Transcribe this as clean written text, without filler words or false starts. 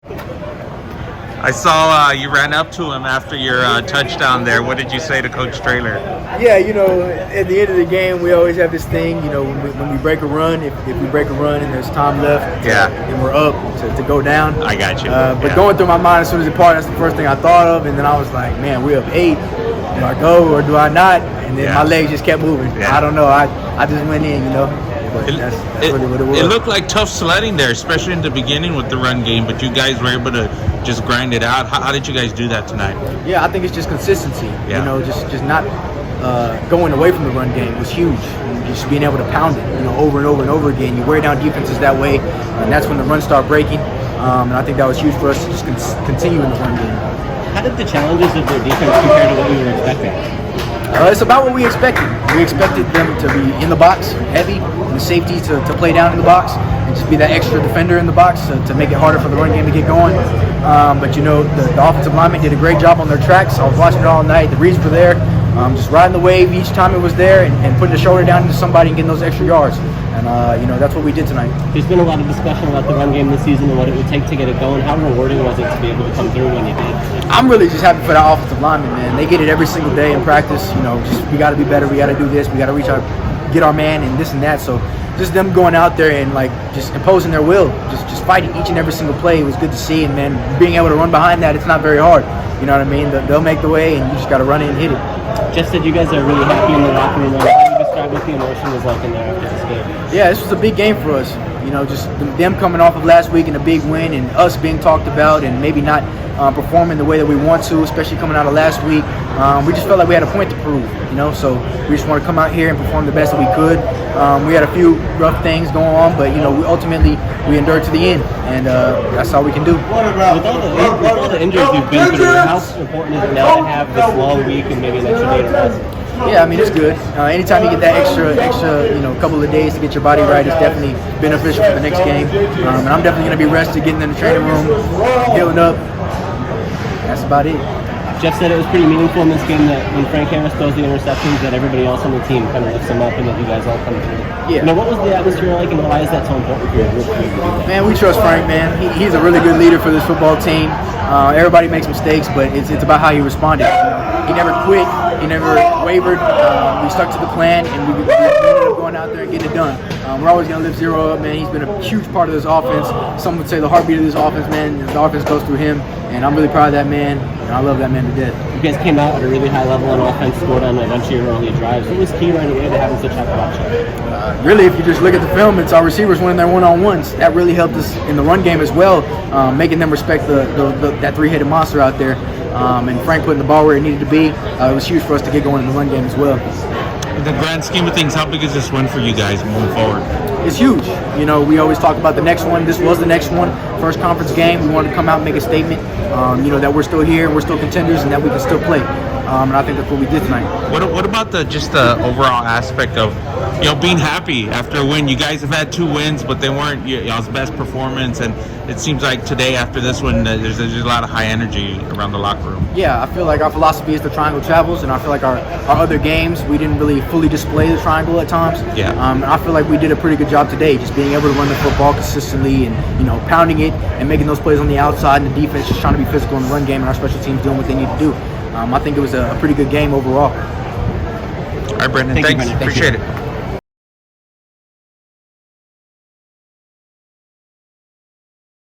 I saw you ran up to him after your touchdown there. What did you say to Coach Traylor? Yeah, at the end of the game, we always have this thing, when we break a run, if we break a run and there's time left, and we're up to go down. I got you. But going through my mind as soon as it parted, that's the first thing I thought of, and then I was like, man, we're up 8. Do I go or do I not? And then my legs just kept moving. I don't know. I just went in, But that's really what it was. It looked like tough sledding there, especially in the beginning with the run game, but you guys were able to just grind it out. How did you guys do that tonight? Yeah, I think it's just consistency. Just not going away from the run game was huge. And just being able to pound it, over and over and over again. You wear down defenses that way, and that's when the runs start breaking. And I think that was huge for us to just continue in the run game. How did the challenges of their defense compare to what you were expecting? It's about what we expected. We expected them to be in the box, heavy, and the safety to play down in the box, and just be that extra defender in the box to make it harder for the run game to get going. But the offensive linemen did a great job on their tracks. I was watching it all night. The reads were there, just riding the wave each time it was there, and putting the shoulder down into somebody and getting those extra yards. And that's what we did tonight. There's been a lot of discussion about the run game this season and what it would take to get it going. How rewarding was it to be able to come through when you did? I'm really just happy for the offensive linemen, man. They get it every single day in practice. We got to be better. We got to do this. We got to reach out, get our man, and this and that. So just them going out there and just imposing their will, just fighting each and every single play. It was good to see, and man, being able to run behind that, it's not very hard. You know what I mean? They'll make the way, and you just got to run it and hit it. Jeff said you guys are really happy in the locker room. How do you describe what the emotion was like in there after this game? Yeah, this was a big game for us. Just them coming off of last week and a big win, and us being talked about and maybe not performing the way that we want to, especially coming out of last week. We just felt like we had a point to prove, so we just want to come out here and perform the best that we could. We had a few rough things going on, but ultimately we endured to the end, and that's all we can do. With all the injuries you've been through, how important is it now to have this long week and maybe an extra day to rest? Yeah, I mean, it's good. Anytime you get that extra, couple of days to get your body right, it's definitely beneficial for the next game. And I'm definitely going to be rested, getting in the training room, healing up. That's about it. Jeff said it was pretty meaningful in this game that when Frank Harris throws the interceptions, that everybody else on the team kind of lifts him up and that you guys all come through. Yeah. What was the atmosphere like, and why is that so important for your group? Man, we trust Frank, man. He's a really good leader for this football team. Everybody makes mistakes, but it's about how he responded. He never quit. He never wavered. We stuck to the plan, and we ended up going out there and getting it done. We're always going to lift zero up, man. He's been a huge part of this offense. Some would say the heartbeat of this offense, man. The offense goes through him, and I'm really proud of that man, and I love that man to death. You guys came out at a really high level on offense, scored on a bunch of your early drives. What was key right away to having such high production? Really, if you just look at the film, it's our receivers winning their one-on-ones. That really helped us in the run game as well, making them respect that three-headed monster out there. And Frank putting the ball where it needed to be. It was huge for us to get going in the run game as well. In the grand scheme of things, how big is this win for you guys moving forward? It's huge. We always talk about the next one. This was the next one. First conference game. We wanted to come out and make a statement, that we're still here and we're still contenders and that we can still play. And I think that's what we did tonight. What about the overall aspect of being happy after a win? You guys have had 2 wins, but they weren't y'all's best performance, and it seems like today after this one, there's a lot of high energy around the locker room. Yeah, I feel like our philosophy is the triangle travels, and I feel like our other games we didn't really fully display the triangle at times. Yeah. And I feel like we did a pretty good job today, just being able to run the football consistently and pounding it and making those plays on the outside, and the defense just trying to be physical in the run game, and our special teams doing what they need to do. I think it was a pretty good game overall. All right, Brenden, thanks. Appreciate it.